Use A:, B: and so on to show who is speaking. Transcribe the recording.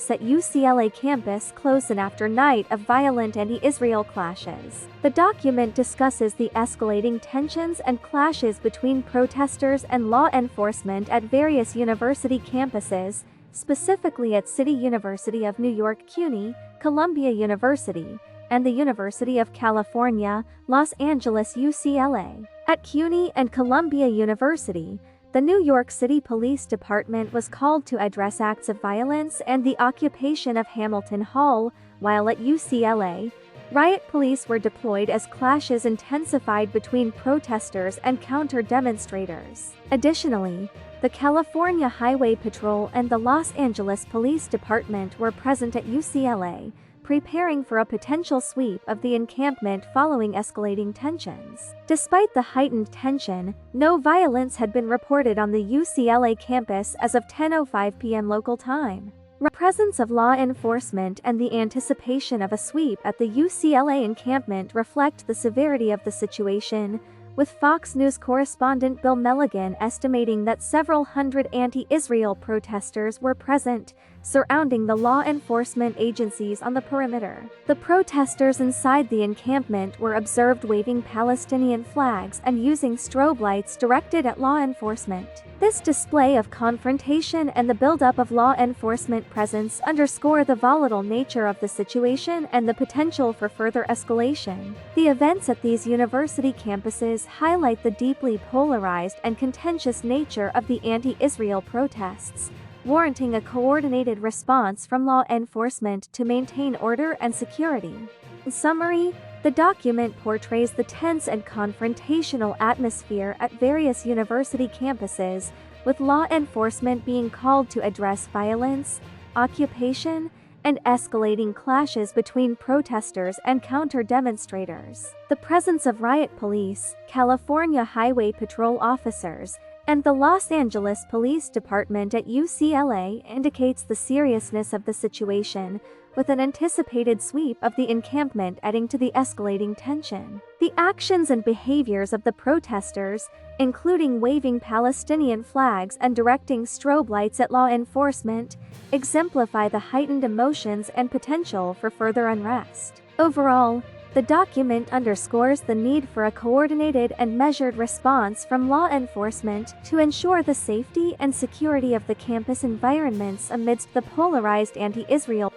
A: police at UCLA campus closed an after night of violent anti-Israel clashes. The document discusses the escalating tensions and clashes between protesters and law enforcement at various university campuses, specifically at City University of New York CUNY, Columbia University, and the University of California, Los Angeles UCLA. At CUNY and Columbia University, the New York City Police Department was called to address acts of violence and the occupation of Hamilton Hall, while at UCLA, riot police were deployed as clashes intensified between protesters and counter-demonstrators. Additionally, the California Highway Patrol and the Los Angeles Police Department were present at UCLA, preparing for a potential sweep of the encampment following escalating tensions. Despite the heightened tension, no violence had been reported on the UCLA campus as of 10:05 p.m. local time. The presence of law enforcement and the anticipation of a sweep at the UCLA encampment reflect the severity of the situation, with Fox News correspondent Bill Milligan estimating that several hundred anti-Israel protesters were present, surrounding the law enforcement agencies on the perimeter. The protesters inside the encampment were observed waving Palestinian flags and using strobe lights directed at law enforcement. This display of confrontation and the buildup of law enforcement presence underscore the volatile nature of the situation and the potential for further escalation. The events at these university campuses highlight the deeply polarized and contentious nature of the anti-Israel protests, warranting a coordinated response from law enforcement to maintain order and security. In summary, the document portrays the tense and confrontational atmosphere at various university campuses, with law enforcement being called to address violence, occupation, and escalating clashes between protesters and counter-demonstrators. The presence of riot police, California Highway Patrol officers, and the Los Angeles Police Department at UCLA indicates the seriousness of the situation, with an anticipated sweep of the encampment adding to the escalating tension. The actions and behaviors of the protesters, including waving Palestinian flags and directing strobe lights at law enforcement, exemplify the heightened emotions and potential for further unrest. Overall, the document underscores the need for a coordinated and measured response from law enforcement to ensure the safety and security of the campus environments amidst the polarized anti-Israel